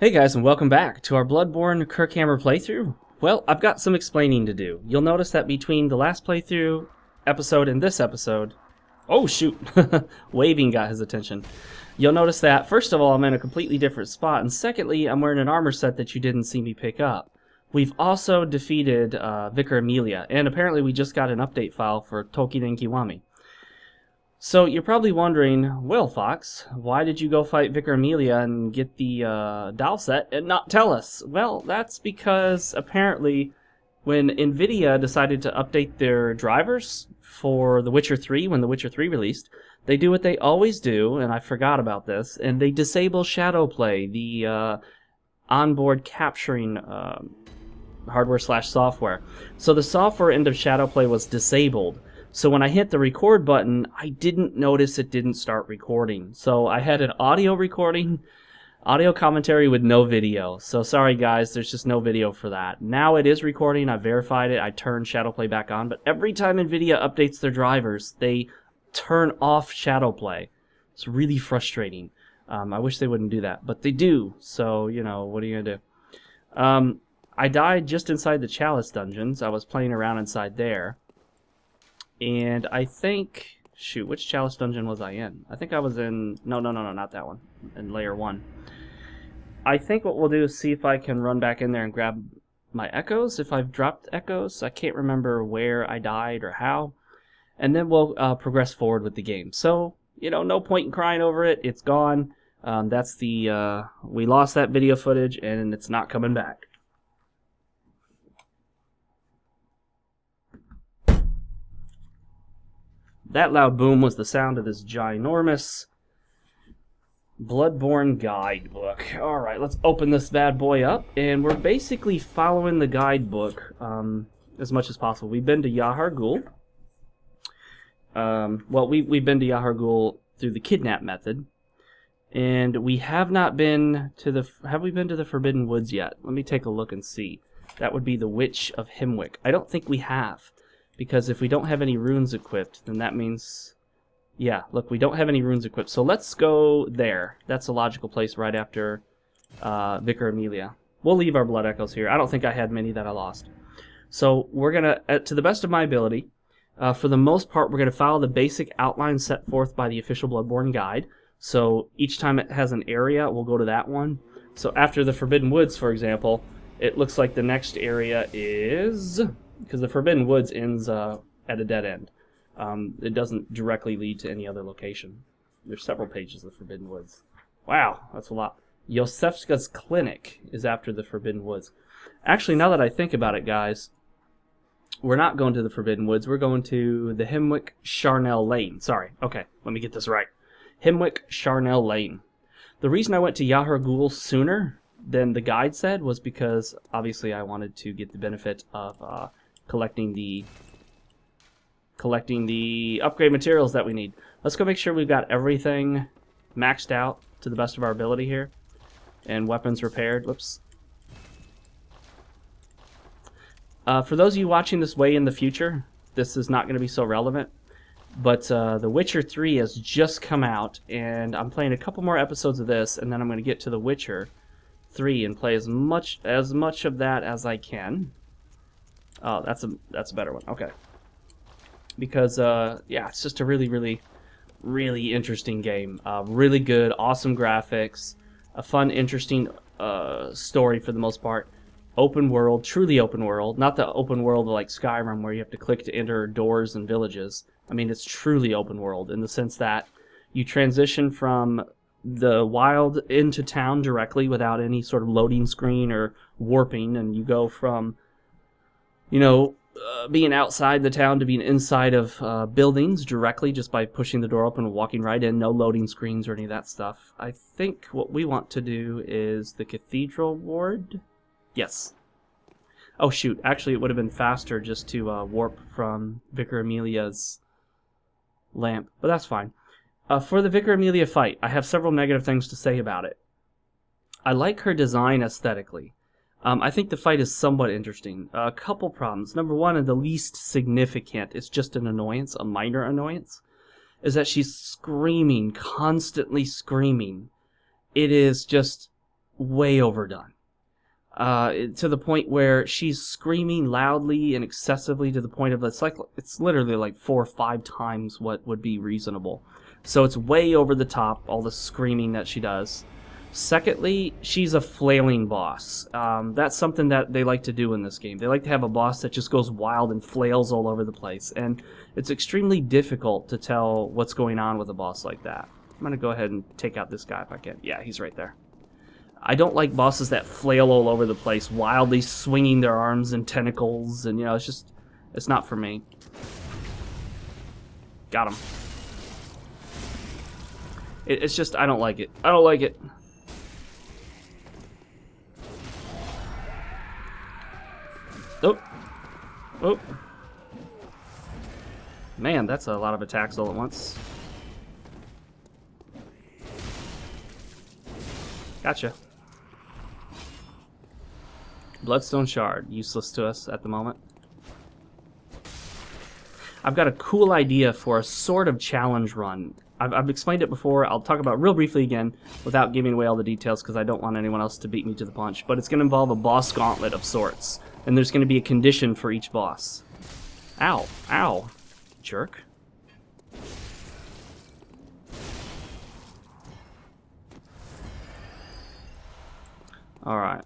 Hey guys, and welcome back to our Bloodborne Kirkhammer playthrough. Well, I've got some explaining to do. You'll notice that between the last playthrough episode and this episode... Oh shoot! Waving got his attention. You'll notice that, first of all, I'm in a completely different spot, and secondly, I'm wearing an armor set that you didn't see me pick up. We've also defeated Vicar Amelia, and apparently we just got an update file for Toki and Kiwami. So you're probably wondering, well, Fox, why did you go fight Vicar Amelia and get the doll set and not tell us? Well, that's because apparently when NVIDIA decided to update their drivers for The Witcher 3, when The Witcher 3 released, they do what they always do, and I forgot about this, and they disable Shadowplay, the onboard capturing hardware/software. So the software end of Shadowplay was disabled. So when I hit the record button, I didn't notice it didn't start recording. So I had an audio recording, audio commentary with no video. So sorry guys, there's just no video for that. Now it is recording, I verified it, I turned Shadowplay back on, but every time NVIDIA updates their drivers, they turn off Shadowplay. It's really frustrating. I wish they wouldn't do that, but they do. So, you know, what are you gonna do? I died just inside the Chalice dungeons. I was playing around inside there. And I think, shoot, which Chalice dungeon was I in? I think I was in, no, not that one, in layer 1. I think what we'll do is see if I can run back in there and grab my echoes, if I've dropped echoes. I can't remember where I died or how. And then we'll progress forward with the game. So, you know, no point in crying over it. It's gone. That's the, we lost that video footage and it's not coming back. That loud boom was the sound of this ginormous Bloodborne guidebook. Alright, let's open this bad boy up. And we're basically following the guidebook as much as possible. We've been to Yahar Ghul. Well, we've been to Yahar Ghul through the kidnap method. And we have not been to the... Have we been to the Forbidden Woods yet? Let me take a look and see. That would be the Witch of Hemwick. I don't think we have. Because if we don't have any runes equipped, then that means... Yeah, look, we don't have any runes equipped. So let's go there. That's a logical place right after Vicar Amelia. We'll leave our blood echoes here. I don't think I had many that I lost. So we're going to, to the best of my ability, for the most part, we're going to follow the basic outline set forth by the official Bloodborne guide. So each time it has an area, we'll go to that one. So after the Forbidden Woods, for example, it looks like the next area is... Because the Forbidden Woods ends at a dead end. It doesn't directly lead to any other location. There's several pages of the Forbidden Woods. Wow, that's a lot. Yosefska's Clinic is after the Forbidden Woods. Actually, now that I think about it, guys, we're not going to the Forbidden Woods. We're going to the Hemwick Charnel Lane. Sorry, okay, let me get this right. Hemwick Charnel Lane. The reason I went to Yahar Ghul sooner than the guide said was because, obviously, I wanted to get the benefit of... collecting the upgrade materials that we need. Let's go make sure we've got everything maxed out to the best of our ability here. And weapons repaired. Whoops. For those of you watching this way in the future, this is not going to be so relevant. But The Witcher 3 has just come out, and I'm playing a couple more episodes of this, and then I'm going to get to The Witcher 3 and play as much of that as I can. Oh, that's a better one. Okay. Because, yeah, it's just a really interesting game. Really good, awesome graphics, a fun, interesting story for the most part. Open world, truly open world. Not the open world like Skyrim where you have to click to enter doors and villages. I mean, it's truly open world in the sense that you transition from the wild into town directly without any sort of loading screen or warping, and you go from... you know, being outside the town to being inside of buildings directly just by pushing the door open and walking right in. No loading screens or any of that stuff. I think what we want to do is the Cathedral Ward. Yes. Oh, shoot. Actually, it would have been faster just to warp from Vicar Amelia's lamp. But that's fine. For the Vicar Amelia fight, I have several negative things to say about it. I like her design aesthetically. I think the fight is somewhat interesting. A couple problems. Number one, and the least significant, it's just an annoyance, a minor annoyance, is that she's screaming, constantly screaming. It is just way overdone. To the point where she's screaming loudly and excessively to the point of it's literally like 4 or 5 times what would be reasonable. So it's way over the top, all the screaming that she does. Secondly, she's a flailing boss. That's something that they like to do in this game. They like to have a boss that just goes wild and flails all over the place, and it's extremely difficult to tell what's going on with a boss like that. I'm going to go ahead and take out this guy if I can. Yeah, he's right there. I don't like bosses that flail all over the place, wildly swinging their arms and tentacles, and, you know, it's not for me. Got him. It's just, I don't like it. I don't like it. Oh. Oh. Man, that's a lot of attacks all at once. Gotcha. Bloodstone Shard, useless to us at the moment. I've got a cool idea for a sort of challenge run. I've explained it before. I'll talk about it real briefly again without giving away all the details because I don't want anyone else to beat me to the punch. But it's going to involve a boss gauntlet of sorts. And there's going to be a condition for each boss. Ow. Ow. Jerk. Alright.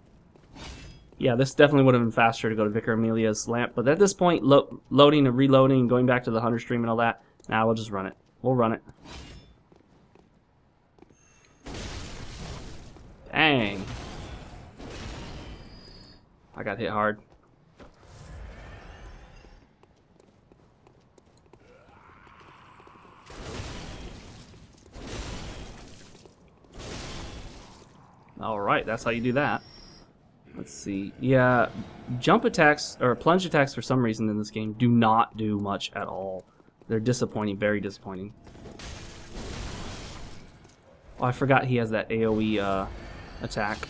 Yeah, this definitely would have been faster to go to Vicar Amelia's lamp, but at this point, loading and reloading and going back to the Hunter stream and all that, nah, we'll just run it. We'll run it. Dang. I got hit hard. Alright, that's how you do that. Let's see. Yeah, jump attacks, or plunge attacks for some reason in this game do not do much at all. They're disappointing, very disappointing. Oh, I forgot he has that AoE attack.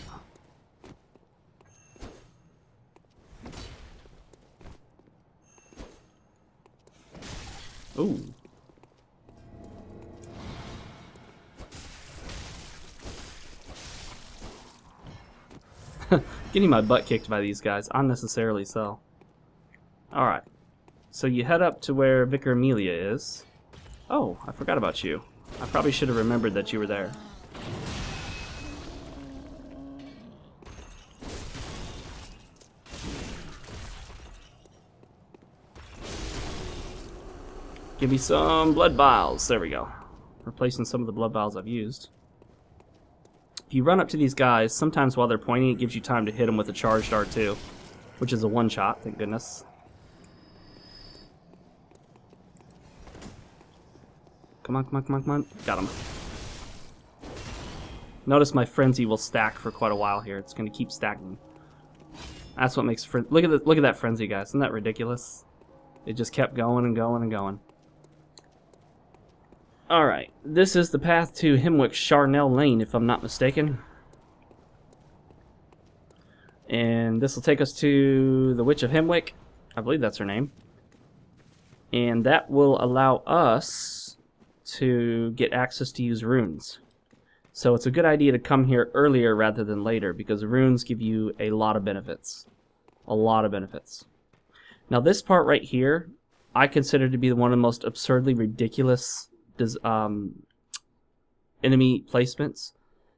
Ooh. Getting my butt kicked by these guys, unnecessarily so. Alright. So you head up to where Vicar Amelia is. Oh, I forgot about you. I probably should have remembered that you were there. Give me some blood vials. There we go. Replacing some of the blood vials I've used. If you run up to these guys, sometimes while they're pointing, it gives you time to hit them with a charged R2, which is a one-shot, thank goodness. Come on, come on, come on, come on. Got him. Notice my frenzy will stack for quite a while here. It's going to keep stacking. That's what makes look at that frenzy, guys. Isn't that ridiculous? It just kept going and going and going. Alright, this is the path to Hemwick's Charnel Lane, if I'm not mistaken. And this will take us to the Witch of Hemwick. I believe that's her name. And that will allow us to get access to use runes. So it's a good idea to come here earlier rather than later, because runes give you a lot of benefits. A lot of benefits. Now this part right here, I consider to be one of the most absurdly ridiculous enemy placements,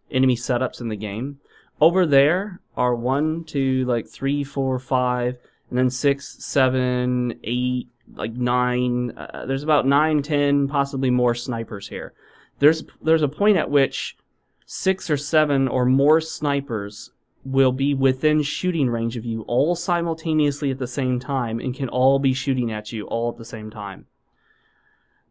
enemy setups in the game. Over there are 1, 2, like 3, 4, 5, and then 6, 7, 8, like 9. There's about 9, 10, possibly more snipers here. There's a point at which 6 or 7 or more snipers will be within shooting range of you all simultaneously at the same time and can all be shooting at you all at the same time.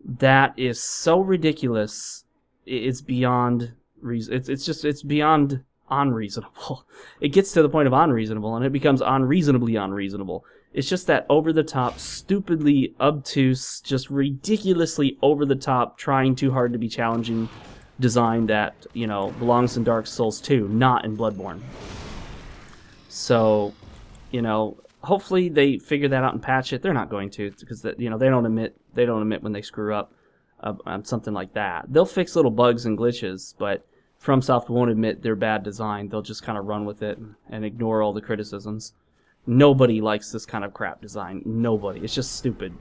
That is so ridiculous. It's beyond reason. It's beyond unreasonable. It gets to the point of unreasonable, and it becomes unreasonably unreasonable. It's just that over-the-top, stupidly obtuse, just ridiculously over-the-top, trying too hard to be challenging design that, you know, belongs in Dark Souls 2, not in Bloodborne. So, you know, hopefully they figure that out and patch it. They're not going to, because you know they don't admit when they screw up on something like that. They'll fix little bugs and glitches, but FromSoft won't admit their bad design. They'll just kind of run with it and ignore all the criticisms. Nobody likes this kind of crap design. Nobody. It's just stupid.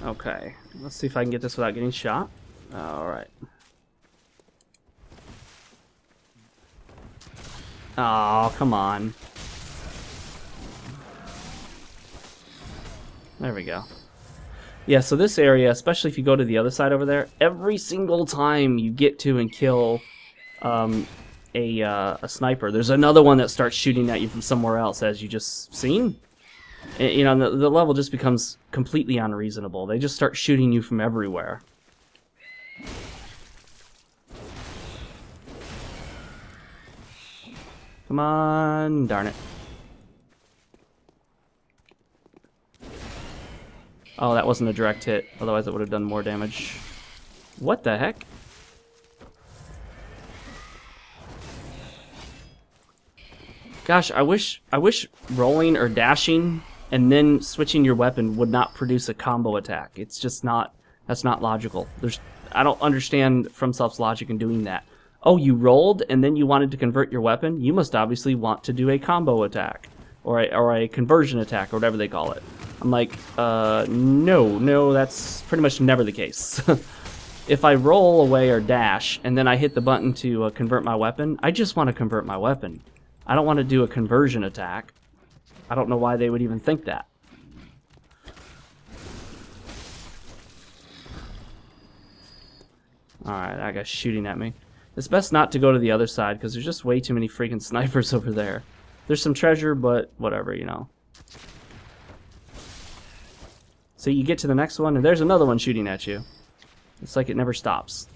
Okay, let's see if I can get this without getting shot. Alright. Oh, come on. There we go. Yeah, so this area, especially if you go to the other side over there, every single time you get to and kill a sniper, there's another one that starts shooting at you from somewhere else, as you just seen. You know, the level just becomes completely unreasonable. They just start shooting you from everywhere. Come on, darn it. Oh, that wasn't a direct hit. Otherwise it would have done more damage. What the heck? Gosh, I wish rolling or dashing and then switching your weapon would not produce a combo attack. It's just not, that's not logical. I don't understand FromSoft's logic in doing that. Oh, you rolled and then you wanted to convert your weapon? You must obviously want to do a combo attack or a conversion attack or whatever they call it. I'm like, no, that's pretty much never the case. If I roll away or dash and then I hit the button to convert my weapon, I just want to convert my weapon. I don't want to do a conversion attack. I don't know why they would even think that. Alright, that guy's shooting at me. It's best not to go to the other side because there's just way too many freaking snipers over there. There's some treasure, but whatever, you know. So you get to the next one and there's another one shooting at you. It's like it never stops.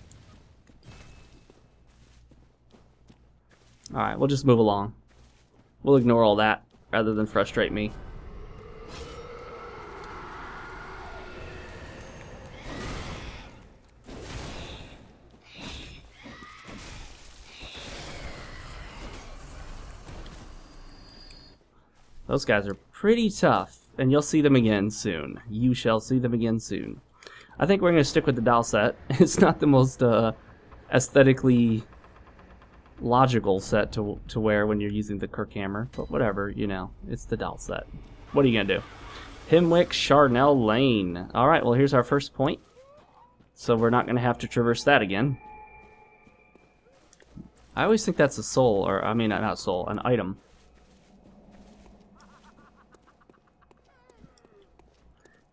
Alright, we'll just move along. We'll ignore all that rather than frustrate me. Those guys are pretty tough, and you'll see them again soon. You shall see them again soon. I think we're going to stick with the doll set. It's not the most aesthetically logical set to wear when you're using the Kirkhammer, but whatever, you know, it's the doll set. What are you going to do? Hemwick, Charnel Lane. Alright, well here's our first point. So we're not going to have to traverse that again. I always think that's a soul, or I mean not soul, an item.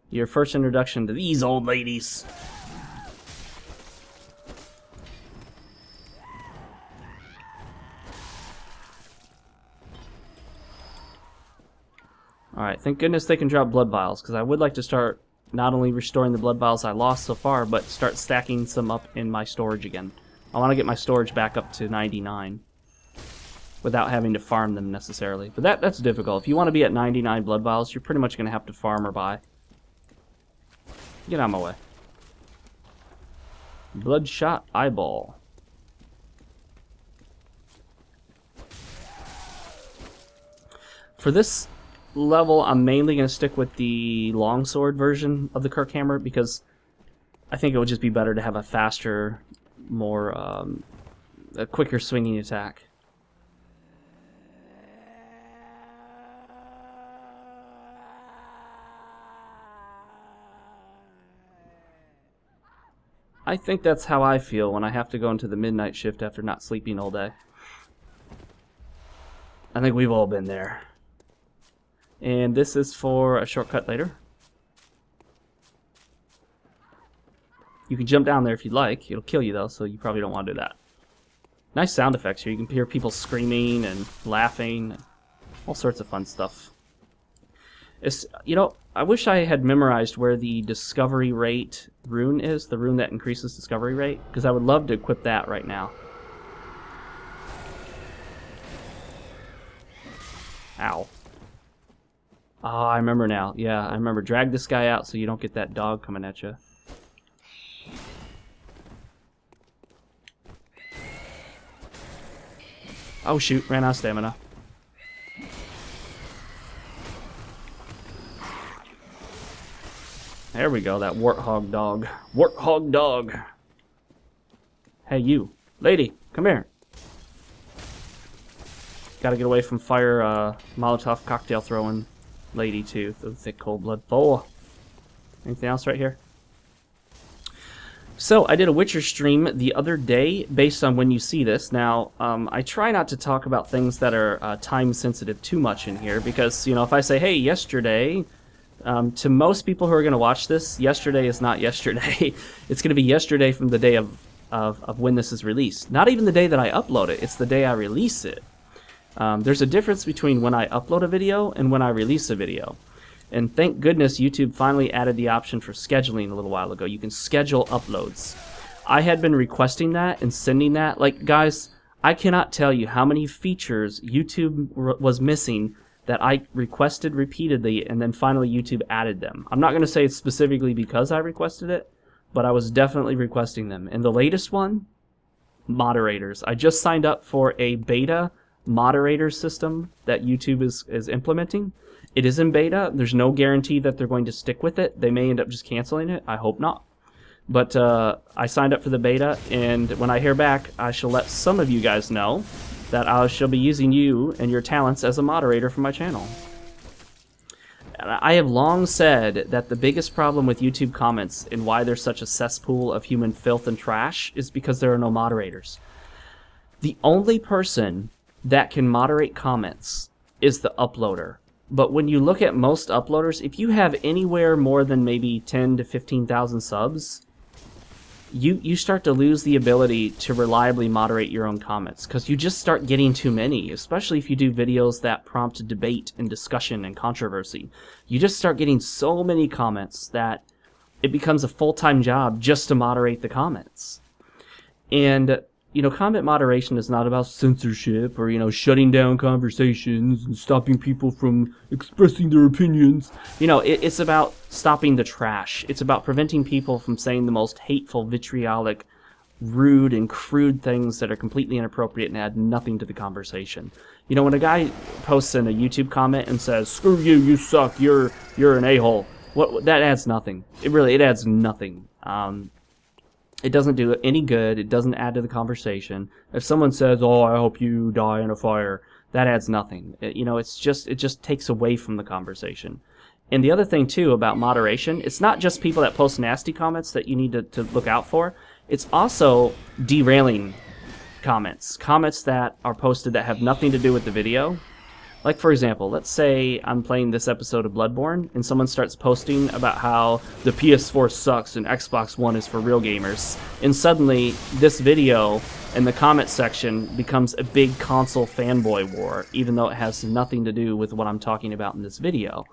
Your first introduction to these old ladies. Alright, thank goodness they can drop blood vials, because I would like to start not only restoring the blood vials I lost so far, but start stacking some up in my storage again. I want to get my storage back up to 99 without having to farm them necessarily. But that's difficult. If you want to be at 99 blood vials, you're pretty much going to have to farm or buy. Get out of my way. Bloodshot eyeball. For this level, I'm mainly going to stick with the longsword version of the Kirkhammer because I think it would just be better to have a faster, more, a quicker swinging attack. I think that's how I feel when I have to go into the midnight shift after not sleeping all day. I think we've all been there. And this is for a shortcut later. You can jump down there if you'd like. It'll kill you though, so you probably don't want to do that. Nice sound effects here. You can hear people screaming and laughing. All sorts of fun stuff. It's, you know, I wish I had memorized where the discovery rate rune is, the rune that increases discovery rate, because I would love to equip that right now. Ow. Oh, I remember now. Yeah, I remember. Drag this guy out so you don't get that dog coming at you. Oh shoot, ran out of stamina. There we go, that warthog dog. Warthog dog. Hey you, lady, come here. Gotta get away from fire Molotov cocktail throwing lady too. The thick cold blood foe. Anything else right here? So I did a Witcher stream the other day based on when you see this. Now I try not to talk about things that are time sensitive too much in here because, you know, if I say, hey, yesterday, to most people who are going to watch this, yesterday is not yesterday. It's going to be yesterday from the day of when this is released. Not even the day that I upload it. It's the day I release it. There's a difference between when I upload a video and when I release a video. And thank goodness YouTube finally added the option for scheduling a little while ago. You can schedule uploads. I had been requesting that and sending that. Like, guys, I cannot tell you how many features YouTube was missing that I requested repeatedly, and then finally YouTube added them. I'm not going to say it's specifically because I requested it, but I was definitely requesting them. And the latest one, moderators. I just signed up for a beta moderator system that YouTube is implementing. It is in beta. There's no guarantee that they're going to stick with it. They may end up just canceling it. I hope not. But I signed up for the beta, and when I hear back, I shall let some of you guys know that I shall be using you and your talents as a moderator for my channel. I have long said that the biggest problem with YouTube comments and why there's such a cesspool of human filth and trash is because there are no moderators. The only person that can moderate comments is the uploader. But when you look at most uploaders, if you have anywhere more than maybe 10 to 15,000 subs, you start to lose the ability to reliably moderate your own comments because you just start getting too many, especially if you do videos that prompt debate and discussion and controversy. You just start getting so many comments that it becomes a full-time job just to moderate the comments. And you know, comment moderation is not about censorship or, you know, shutting down conversations and stopping people from expressing their opinions. You know, it's about stopping the trash. It's about preventing people from saying the most hateful, vitriolic, rude, and crude things that are completely inappropriate and add nothing to the conversation. You know, when a guy posts in a YouTube comment and says, "Screw you, you suck, you're an a-hole," that adds nothing. It adds nothing. It doesn't do any good. It doesn't add to the conversation. If someone says, "Oh, I hope you die in a fire," that adds nothing. You know, it just takes away from the conversation. And the other thing too about moderation, it's not just people that post nasty comments that you need to look out for. It's also derailing comments that are posted that have nothing to do with the video. Like, for example, let's say I'm playing this episode of Bloodborne, and someone starts posting about how the PS4 sucks and Xbox One is for real gamers. And suddenly, this video in the comment section becomes a big console fanboy war, even though it has nothing to do with what I'm talking about in this video.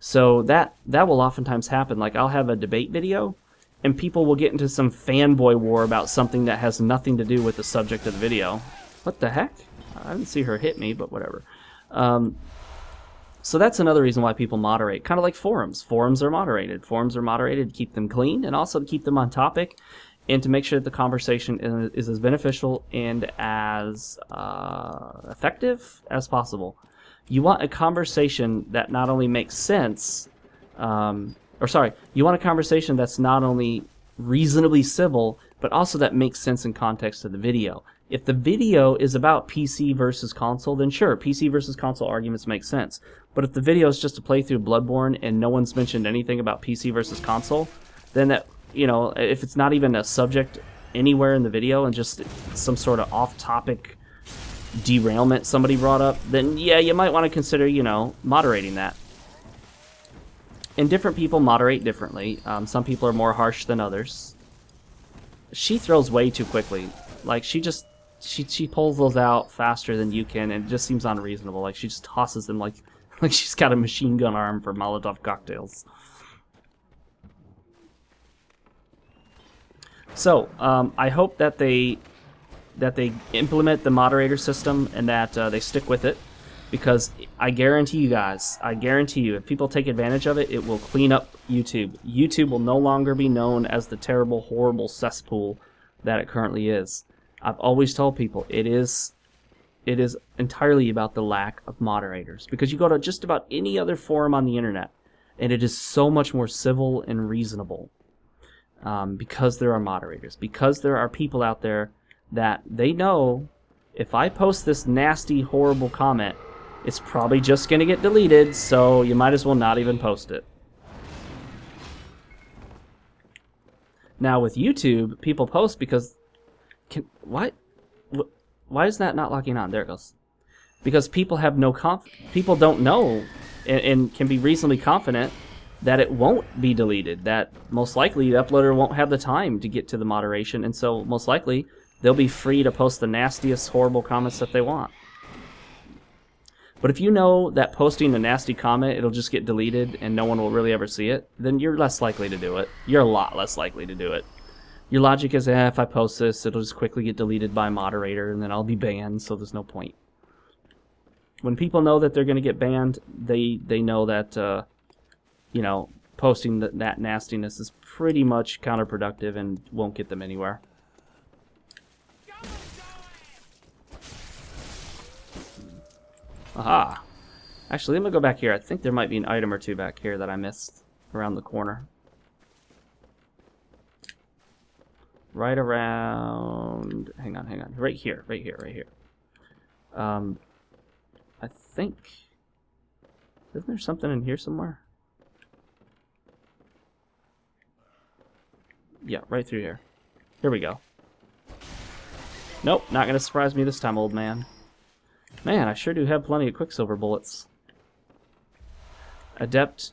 So that will oftentimes happen. Like, I'll have a debate video, and people will get into some fanboy war about something that has nothing to do with the subject of the video. What the heck? I didn't see her hit me, but whatever. So that's another reason why people moderate, kind of like forums. Forums are moderated. Forums are moderated to keep them clean and also to keep them on topic and to make sure that the conversation is as beneficial and as effective as possible. You want a conversation that not only makes sense, you want a conversation that's not only reasonably civil, but also that makes sense in context of the video. If the video is about PC versus console, then sure, PC versus console arguments make sense. But if the video is just a playthrough of Bloodborne and no one's mentioned anything about PC versus console, then that, you know, if it's not even a subject anywhere in the video and just some sort of off-topic derailment somebody brought up, then yeah, you might want to consider, you know, moderating that. And different people moderate differently. Some people are more harsh than others. She throws way too quickly. Like, she pulls those out faster than you can, and it just seems unreasonable. Like, she just tosses them like she's got a machine gun arm for Molotov cocktails. So, I hope that they implement the moderator system and that they stick with it, because I guarantee you guys, if people take advantage of it, it will clean up YouTube. YouTube will no longer be known as the terrible, horrible cesspool that it currently is. I've always told people it is It is entirely about the lack of moderators. Because you go to just about any other forum on the internet, and it is so much more civil and reasonable. Because there are moderators. Because there are people out there that they know if I post this nasty, horrible comment, it's probably just going to get deleted, so you might as well not even post it. Now with YouTube, people post because... Why is that not locking on? There it goes. Because people have no people don't know and can be reasonably confident that it won't be deleted. That most likely the uploader won't have the time to get to the moderation, and so most likely they'll be free to post the nastiest, horrible comments that they want. But if you know that posting a nasty comment, it'll just get deleted and no one will really ever see it, then you're less likely to do it. You're a lot less likely to do it. Your logic is, if I post this, it'll just quickly get deleted by a moderator and then I'll be banned, so there's no point. When people know that they're going to get banned, they know that, you know, posting that nastiness is pretty much counterproductive and won't get them anywhere. Aha. Actually, let me go back here. I think there might be an item or two back here that I missed around the corner. Right around... Hang on. Right here. I think... Isn't there something in here somewhere? Yeah, right through here. Here we go. Nope, not gonna surprise me this time, old man. Man, I sure do have plenty of Quicksilver bullets. Adept,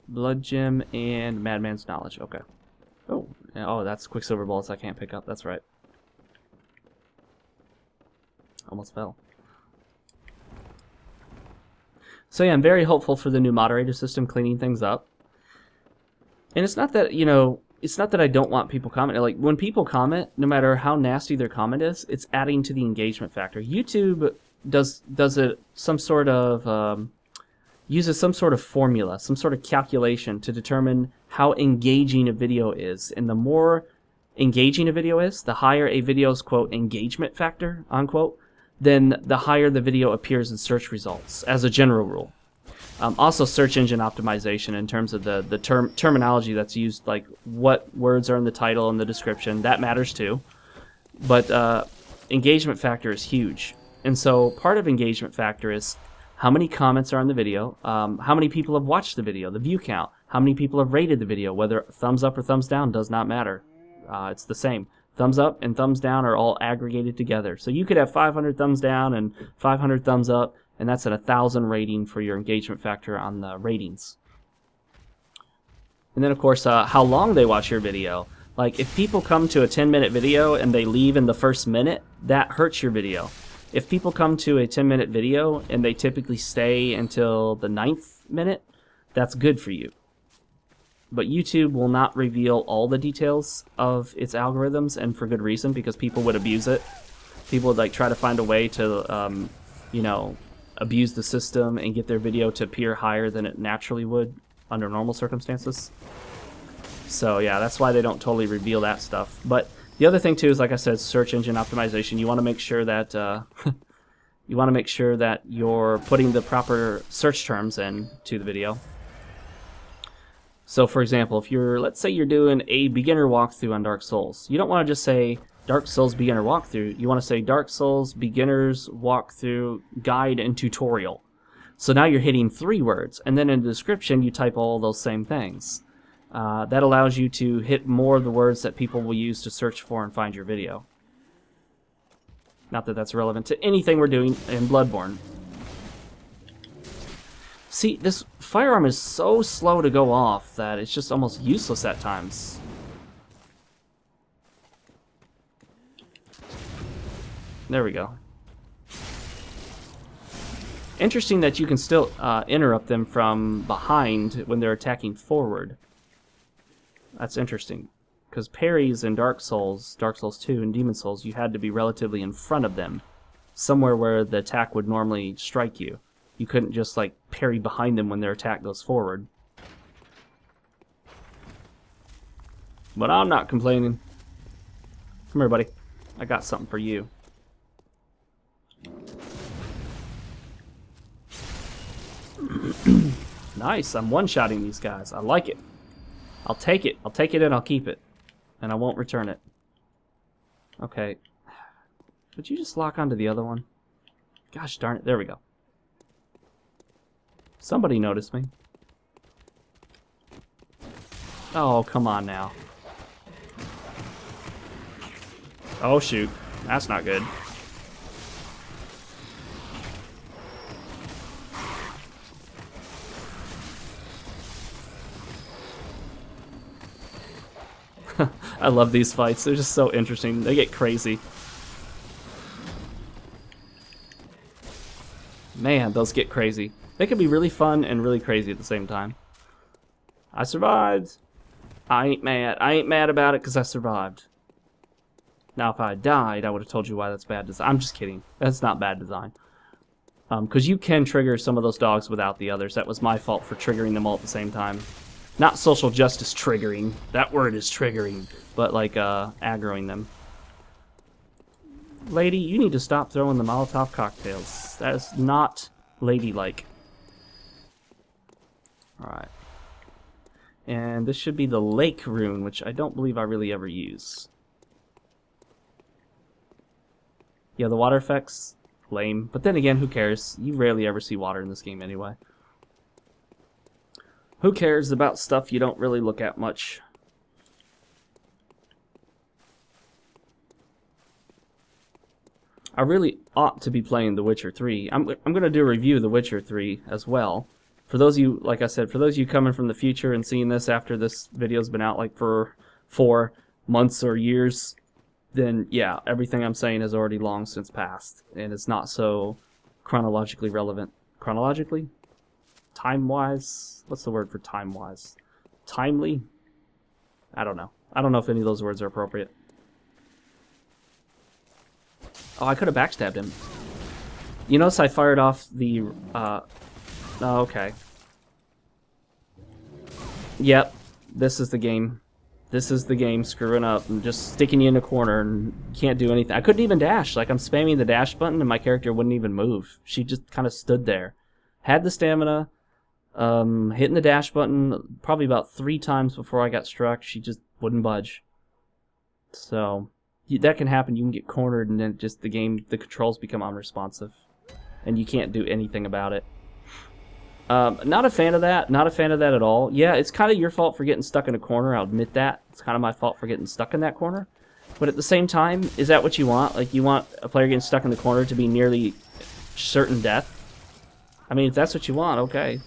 Blood Gem, and Madman's Knowledge. Okay. Oh, that's Quicksilver bullets I can't pick up. That's right. Almost fell. So yeah, I'm very hopeful for the new moderator system cleaning things up. And it's not that, you know, it's not that I don't want people commenting. Like, when people comment, no matter how nasty their comment is, it's adding to the engagement factor. YouTube does some sort of uses some sort of formula, some sort of calculation to determine how engaging a video is. And the more engaging a video is, the higher a video's, quote, engagement factor, unquote, then the higher the video appears in search results, as a general rule. Also, search engine optimization in terms of the terminology that's used, like what words are in the title and the description, that matters too. But engagement factor is huge. And so part of engagement factor is how many comments are on the video, how many people have watched the video, the view count, how many people have rated the video, whether thumbs up or thumbs down does not matter. It's the same. Thumbs up and thumbs down are all aggregated together. So you could have 500 thumbs down and 500 thumbs up, and that's at 1,000 rating for your engagement factor on the ratings. And then, of course, how long they watch your video. Like, if people come to a 10-minute video and they leave in the first minute, that hurts your video. If people come to a 10-minute video and they typically stay until the 9th minute, that's good for you. But YouTube will not reveal all the details of its algorithms, and for good reason, because people would abuse it. People would, like, try to find a way to, you know, abuse the system and get their video to appear higher than it naturally would under normal circumstances. So yeah, that's why they don't totally reveal that stuff. But the other thing too is, like I said, search engine optimization. You want to make sure that you're putting the proper search terms in to the video. So for example, if let's say you're doing a beginner walkthrough on Dark Souls, you don't want to just say Dark Souls beginner walkthrough. You want to say Dark Souls beginners walkthrough guide and tutorial. So now you're hitting 3 words, and then in the description you type all those same things. That allows you to hit more of the words that people will use to search for and find your video. Not that that's relevant to anything we're doing in Bloodborne. See, this firearm is so slow to go off that it's just almost useless at times. There we go. Interesting that you can still interrupt them from behind when they're attacking forward. That's interesting. Because parries in Dark Souls 2, and Demon Souls, you had to be relatively in front of them. Somewhere where the attack would normally strike you. You couldn't just, like, parry behind them when their attack goes forward. But I'm not complaining. Come here, buddy. I got something for you. Nice, I'm one-shotting these guys. I like it. I'll take it. I'll take it and I'll keep it. And I won't return it. Okay. Would you just lock onto the other one? Gosh darn it. There we go. Somebody noticed me. Oh, come on now. Oh, shoot. That's not good. I love these fights. They're just so interesting. They get crazy. Man, those get crazy. They can be really fun and really crazy at the same time. I survived. I ain't mad. I ain't mad about it because I survived. Now, if I died, I would have told you why that's bad design. I'm just kidding. That's not bad design. Because you can trigger some of those dogs without the others. That was my fault for triggering them all at the same time. Not social justice triggering. That word is triggering. But, like, aggroing them. Lady, you need to stop throwing the Molotov cocktails. That is not ladylike. Alright. And this should be the lake rune, which I don't believe I really ever use. Yeah, the water effects, lame. But then again, who cares? You rarely ever see water in this game anyway. Who cares about stuff you don't really look at much? I really ought to be playing The Witcher 3. I'm going to do a review of The Witcher 3 as well. For those of you, like I said, for those of you coming from the future and seeing this after this video's been out like for 4 months or years, then yeah, everything I'm saying has already long since passed. And it's not so chronologically relevant. Chronologically? Time-wise? What's the word for time-wise? Timely? I don't know. I don't know if any of those words are appropriate. Oh, I could have backstabbed him. You notice I fired off the, oh, okay. Yep, this is the game. This is the game screwing up and just sticking you in a corner and can't do anything. I couldn't even dash. Like, I'm spamming the dash button and my character wouldn't even move. She just kind of stood there. Had the stamina, hitting the dash button probably about 3 times before I got struck. She just wouldn't budge. So that can happen. You can get cornered and then just the controls become unresponsive. And you can't do anything about it. Not a fan of that. Not a fan of that at all. Yeah, it's kind of your fault for getting stuck in a corner. I'll admit that. It's kind of my fault for getting stuck in that corner. But at the same time, is that what you want? Like, you want a player getting stuck in the corner to be nearly certain death? I mean, if that's what you want, okay.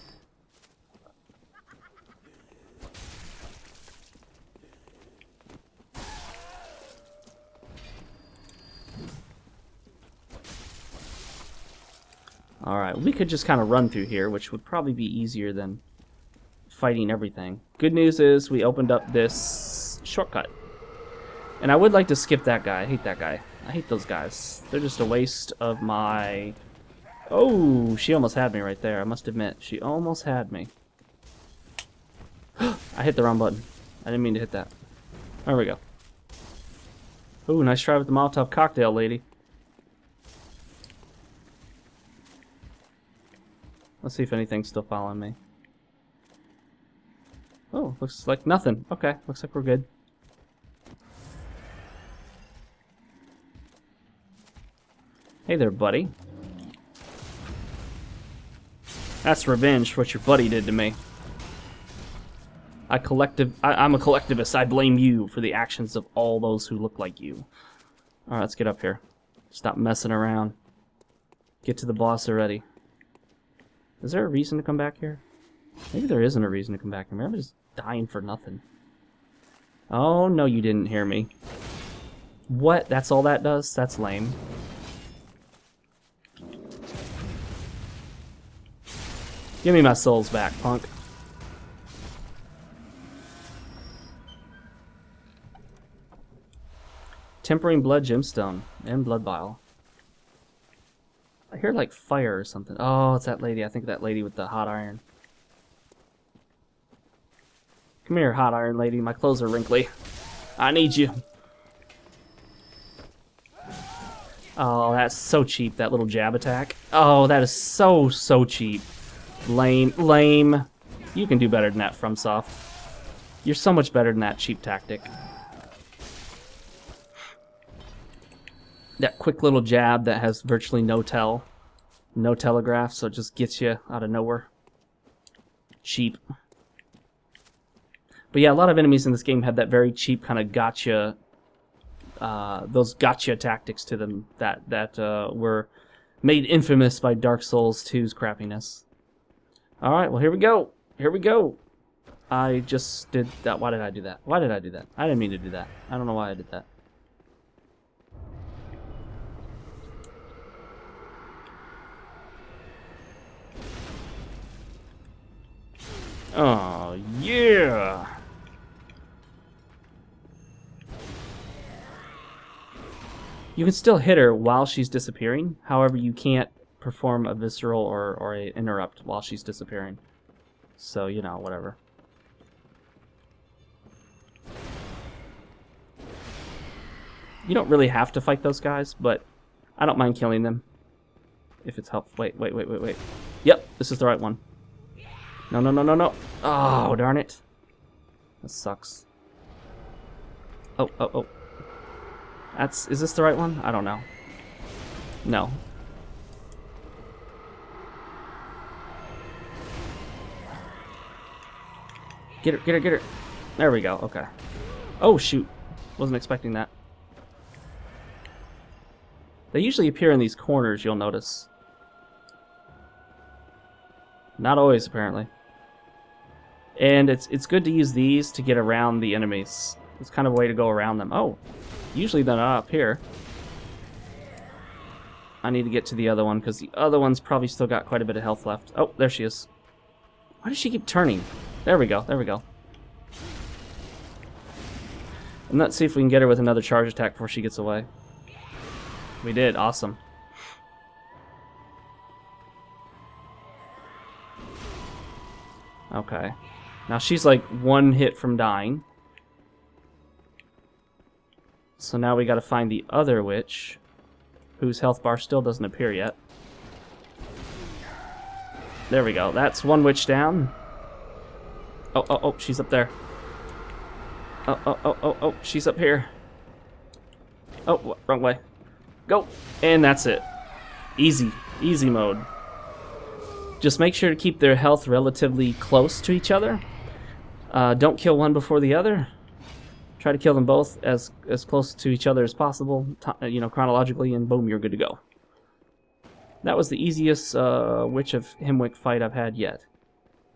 Alright, we could just kind of run through here, which would probably be easier than fighting everything. Good news is we opened up this shortcut. And I would like to skip that guy. I hate that guy. I hate those guys. They're just a waste of my... Oh, she almost had me right there. I must admit, she almost had me. I hit the wrong button. I didn't mean to hit that. There we go. Ooh, nice try with the Molotov cocktail, lady. Let's see if anything's still following me. Oh, looks like nothing. Okay, looks like we're good. Hey there, buddy. That's revenge for what your buddy did to me. I'm a collectivist. I blame you for the actions of all those who look like you. Alright, let's get up here. Stop messing around. Get to the boss already. Is there a reason to come back here? Maybe there isn't a reason to come back here. I'm just dying for nothing. Oh, no, you didn't hear me. What? That's all that does? That's lame. Give me my souls back, punk. Tempering blood gemstone and blood vial. I hear like fire or something. Oh, it's that lady. I think that lady with the hot iron. Come here, hot iron lady. My clothes are wrinkly. I need you. Oh, that's so cheap, that little jab attack. Oh, that is so cheap. Lame. Lame. You can do better than that, FromSoft. You're so much better than that cheap tactic. That quick little jab that has virtually no telegraph, so it just gets you out of nowhere. Cheap. But yeah, a lot of enemies in this game have that very cheap kind of gotcha, those gotcha tactics to them that were made infamous by Dark Souls 2's crappiness. Alright, well here we go. Here we go. I just did that. Why did I do that? Why did I do that? I didn't mean to do that. I don't know why I did that. Oh, yeah! You can still hit her while she's disappearing. However, you can't perform a visceral or a interrupt while she's disappearing. So, you know, whatever. You don't really have to fight those guys, but I don't mind killing them if it's helpful. Wait. Yep, this is the right one. No. Oh, darn it. That sucks. Oh. Is this the right one? I don't know. No. Get her. There we go, okay. Oh, shoot. Wasn't expecting that. They usually appear in these corners, you'll notice. Not always, apparently. And it's good to use these to get around the enemies. It's kind of a way to go around them. Oh, usually they're not up here. I need to get to the other one, because the other one's probably still got quite a bit of health left. Oh, there she is. Why does she keep turning? There we go. And let's see if we can get her with another charge attack before she gets away. We did. Awesome. Okay. Now she's like one hit from dying. So now we gotta find the other witch, whose health bar still doesn't appear yet. There we go. That's one witch down. Oh, she's up there. Oh, she's up here. Oh, wrong way. Go. And that's it. Easy mode. Just make sure to keep their health relatively close to each other. Don't kill one before the other. Try to kill them both as close to each other as possible, chronologically, and boom, you're good to go. That was the easiest Witch of Hemwick fight I've had yet.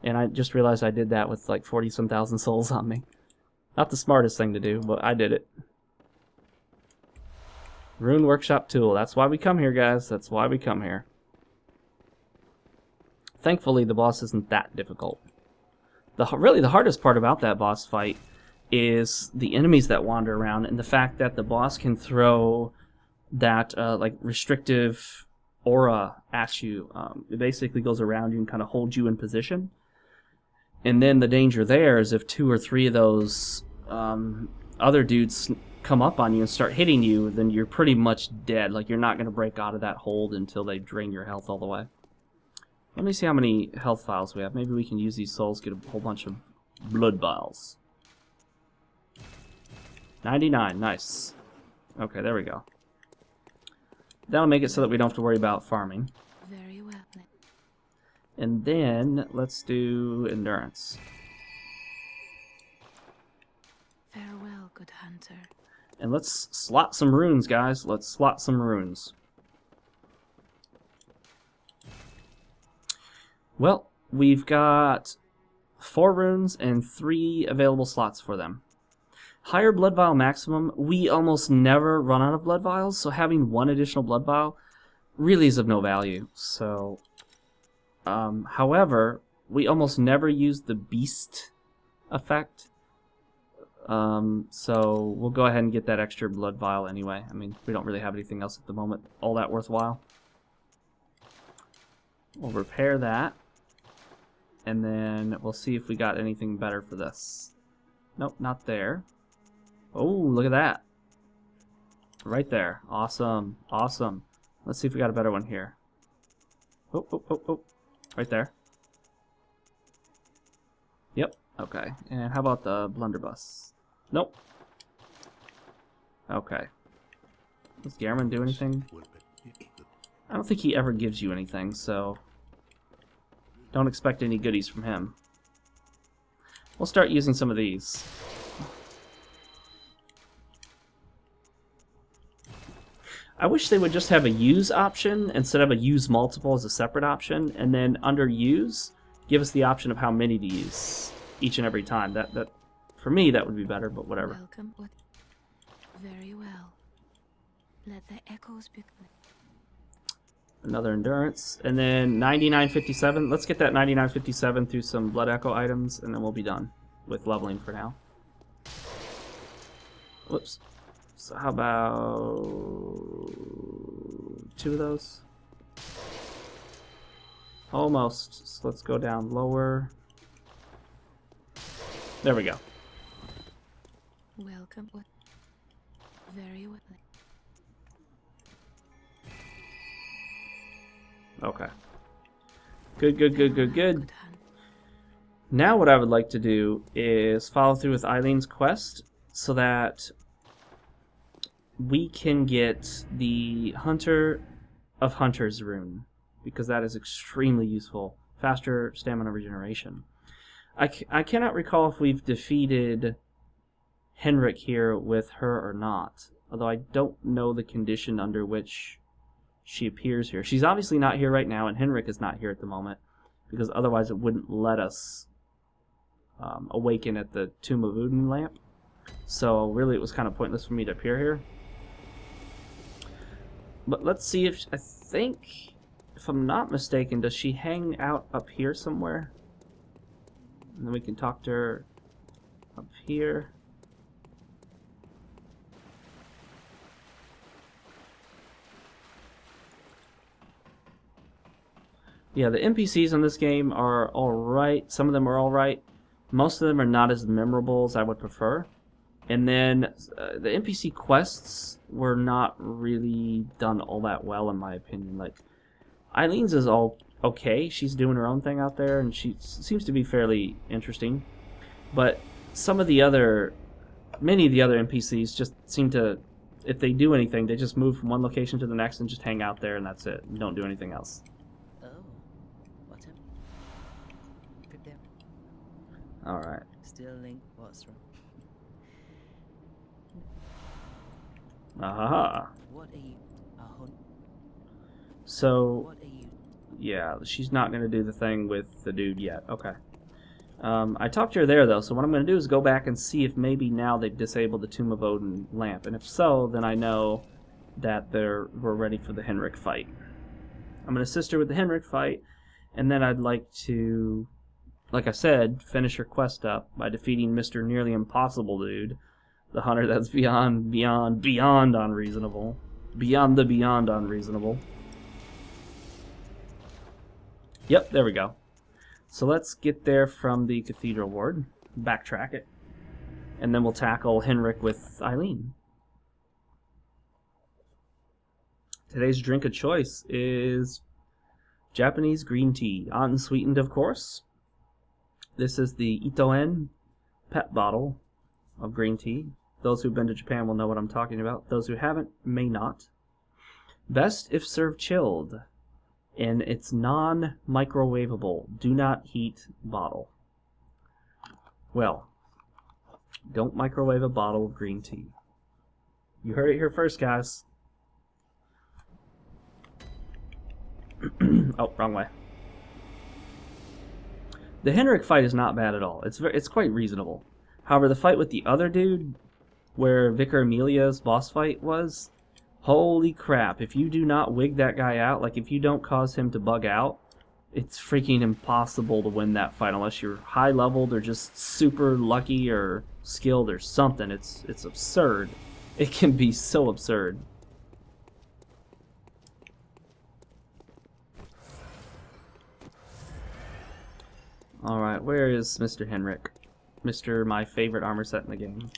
And I just realized I did that with like 40-some thousand souls on me. Not the smartest thing to do, but I did it. Rune Workshop tool. That's why we come here, guys. That's why we come here. Thankfully, the boss isn't that difficult. Really, the hardest part about that boss fight is the enemies that wander around, and the fact that the boss can throw that like restrictive aura at you. It basically goes around you and kind of holds you in position. And then the danger there is if 2 or 3 of those other dudes come up on you and start hitting you, then you're pretty much dead. Like, you're not going to break out of that hold until they drain your health all the way. Let me see how many health vials we have. Maybe we can use these souls, get a whole bunch of blood vials. 99, nice. Okay, there we go. That'll make it so that we don't have to worry about farming. Very well. And then, let's do endurance. Farewell, good hunter. And let's slot some runes, guys. Let's slot some runes. Well, we've got 4 runes and 3 available slots for them. Higher blood vial maximum, we almost never run out of blood vials, so having 1 additional blood vial really is of no value. So, however, we almost never use the beast effect. So we'll go ahead and get that extra blood vial anyway. I mean, we don't really have anything else at the moment all that worthwhile. We'll repair that. And then we'll see if we got anything better for this. Nope, not there. Oh, look at that. Right there. Awesome. Awesome. Let's see if we got a better one here. Oh. Right there. Yep. Okay. And how about the blunderbuss? Nope. Okay. Does Garamond do anything? I don't think he ever gives you anything, so don't expect any goodies from him. We'll start using some of these. I wish they would just have a use option instead of a use multiple as a separate option, and then under use, give us the option of how many to use each and every time. That for me, that would be better, but whatever. Welcome. What? Very well. Let the echoes be. Another endurance, and then 9957. Let's get that 9957 through some blood echo items, and then we'll be done with leveling for now. Whoops. So how about 2 of those? Almost. So let's go down lower. There we go. Welcome. What? Very well. Okay. Good, good, good, good, good. Good hunt. Now what I would like to do is follow through with Eileen's quest so that we can get the Hunter of Hunters rune, because that is extremely useful. Faster stamina regeneration. I cannot recall if we've defeated Henryk here with her or not, although I don't know the condition under which she appears here. She's obviously not here right now, and Henryk is not here at the moment, because otherwise it wouldn't let us awaken at the Tomb of Udin lamp. So really it was kind of pointless for me to appear here. But let's see if, I think, if I'm not mistaken, does she hang out up here somewhere? And then we can talk to her up here. Yeah, the NPCs in this game are alright. Some of them are alright. Most of them are not as memorable as I would prefer. And then the NPC quests were not really done all that well, in my opinion. Like, Eileen's is all okay. She's doing her own thing out there, and she seems to be fairly interesting. But some of the other, many of the other NPCs just seem to, if they do anything, they just move from one location to the next and just hang out there, and that's it. And don't do anything else. Alright. Still link what's wrong? Aha. What are you? A hunt? So, What are you? yeah, she's not going to do the thing with the dude yet. Okay. I talked to her there, though, so what I'm going to do is go back and see if maybe now they've disabled the Tomb of Odin lamp. And if so, then I know that we're ready for the Henryk fight. I'm going to assist her with the Henryk fight, and then I'd like to, like I said, finish her quest up by defeating Mr. Nearly Impossible Dude, the hunter that's beyond unreasonable. Beyond the beyond unreasonable. Yep, there we go. So let's get there from the Cathedral Ward, backtrack it, and then we'll tackle Henryk with Eileen. Today's drink of choice is Japanese green tea, unsweetened, of course. This is the Itoen pet bottle of green tea. Those who've been to Japan will know what I'm talking about. Those who haven't may not. Best if served chilled. And it's non-microwavable. Do not heat bottle. Well, don't microwave a bottle of green tea. You heard it here first, guys. Oh, wrong way. The Henryk fight is not bad at all. It's quite reasonable. However, the fight with the other dude, where Vicar Amelia's boss fight was, holy crap, if you do not wig that guy out, like if you don't cause him to bug out, it's freaking impossible to win that fight unless you're high leveled or just super lucky or skilled or something. It's absurd. It can be so absurd. Alright, where is Mr. Henryk? Mr. My favorite armor set in the game.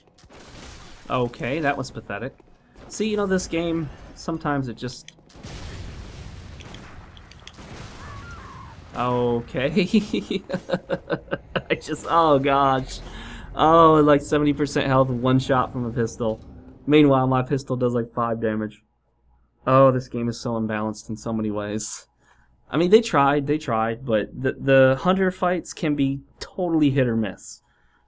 Okay, that was pathetic. See, you know, this game, sometimes it just... Okay. I just, oh gosh. Oh, like 70% health, one shot from a pistol. Meanwhile, my pistol does like 5 damage. Oh, this game is so unbalanced in so many ways. I mean, they tried, but the hunter fights can be totally hit or miss.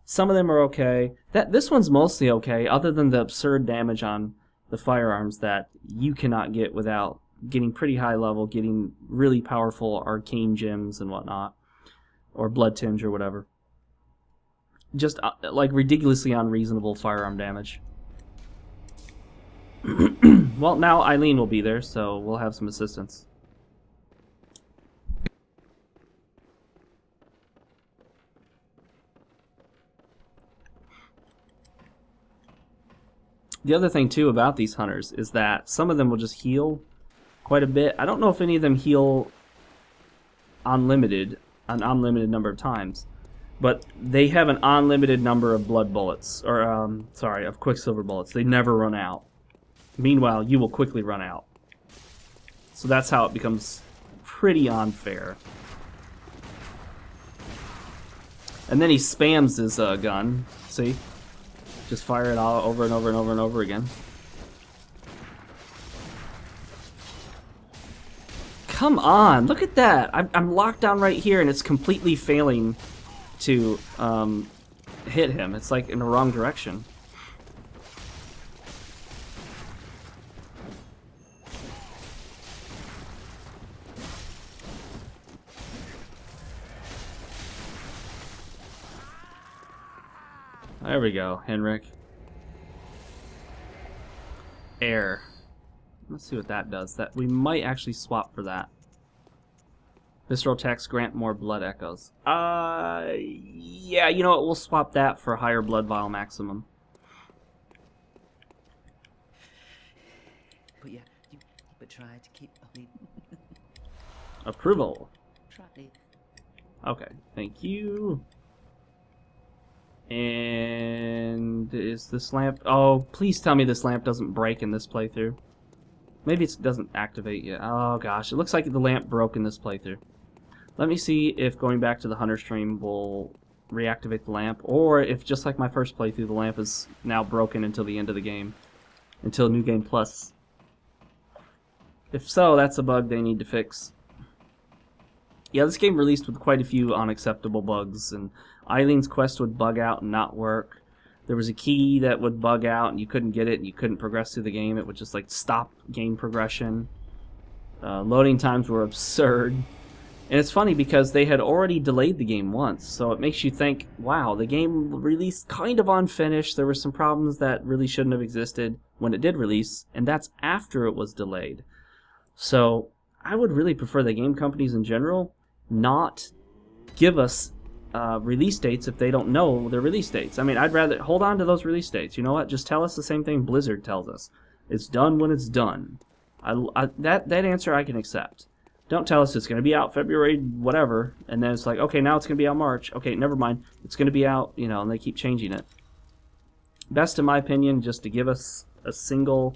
Some of them are okay. This one's mostly okay, other than the absurd damage on the firearms that you cannot get without getting pretty high level, getting really powerful arcane gems and whatnot, or blood tinge or whatever. Just like ridiculously unreasonable firearm damage. Well, now Eileen will be there, so we'll have some assistance. The other thing, too, about these hunters is that some of them will just heal quite a bit. I don't know if any of them heal an unlimited number of times, but they have an unlimited number of blood bullets, or, of quicksilver bullets. They never run out. Meanwhile, you will quickly run out. So that's how it becomes pretty unfair. And then he spams his gun, see? Just fire it all over and over and over and over again. Come on, look at that! I'm locked down right here and it's completely failing to hit him. It's like in the wrong direction. There we go, Henryk. Air. Let's see what that does. That we might actually swap for that. Visceral attacks grant more blood echoes. Yeah, you know what? We'll swap that for higher blood vial maximum. But try to keep Approval. Try. Okay, thank you. And is this lamp... Oh, please tell me this lamp doesn't break in this playthrough. Maybe it doesn't activate yet. Oh gosh, it looks like the lamp broke in this playthrough. Let me see if going back to the hunter stream will reactivate the lamp, or if just like my first playthrough, the lamp is now broken until the end of the game. Until New Game Plus. If so, that's a bug they need to fix. Yeah, this game released with quite a few unacceptable bugs, and Eileen's quest would bug out and not work. There was a key that would bug out and you couldn't get it and you couldn't progress through the game. It would just like stop game progression. Loading times were absurd. And it's funny because they had already delayed the game once, so it makes you think, wow, the game released kind of unfinished. There were some problems that really shouldn't have existed when it did release, and that's after it was delayed. So I would really prefer the game companies in general not give us release dates if they don't know their release dates. I mean, I'd rather hold on to those release dates. You know what? Just tell us the same thing Blizzard tells us. It's done when it's done. That answer I can accept. Don't tell us it's going to be out February whatever, and then it's like, okay, now it's going to be out March. Okay, never mind. It's going to be out, you know, and they keep changing it. Best, in my opinion, just to give us a single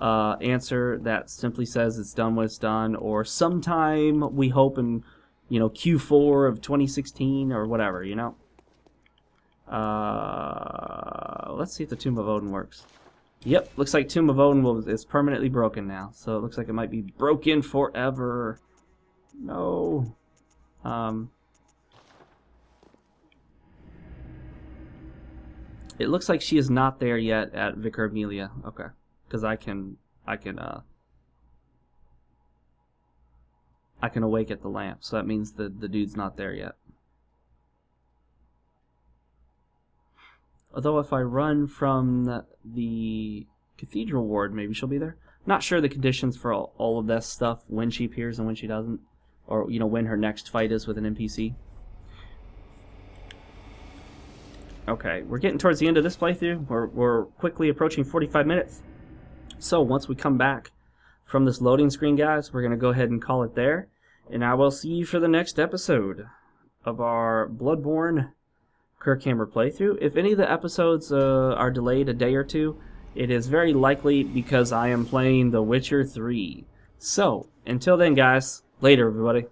answer that simply says it's done when it's done, or sometime we hope in, you know, Q4 of 2016 or whatever, you know. Let's see if the Tomb of Odin works. Yep, looks like Tomb of Odin is permanently broken now, so it looks like it might be broken forever. No. It looks like she is not there yet at Vicar Amelia. Okay, because I can awake at the lamp, so that means the dude's not there yet. Although if I run from the Cathedral Ward, maybe she'll be there. Not sure the conditions for all of that stuff, when she appears and when she doesn't, or you know, when her next fight is with an NPC. Okay, we're getting towards the end of this playthrough. We're quickly approaching 45 minutes. So once we come back from this loading screen, guys, we're going to go ahead and call it there. And I will see you for the next episode of our Bloodborne Kirkhammer playthrough. If any of the episodes are delayed a day or two, it is very likely because I am playing The Witcher 3. So, until then, guys, later, everybody.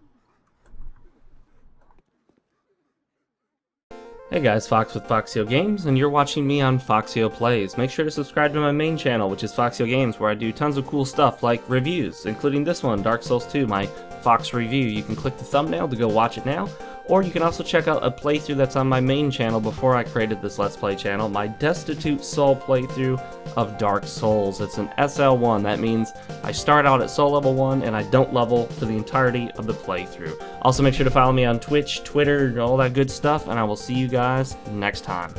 Hey guys, Fox with FoxeoGames, and you're watching me on Foxeo Plays. Make sure to subscribe to my main channel, which is FoxeoGames, where I do tons of cool stuff like reviews, including this one, Dark Souls 2, my Fox review. You can click the thumbnail to go watch it now, or you can also check out a playthrough that's on my main channel before I created this Let's Play channel, my Destitute Soul playthrough of Dark Souls. It's an SL1. That means I start out at Soul Level 1 and I don't level for the entirety of the playthrough. Also make sure to follow me on Twitch, Twitter, all that good stuff, and I will see you guys next time.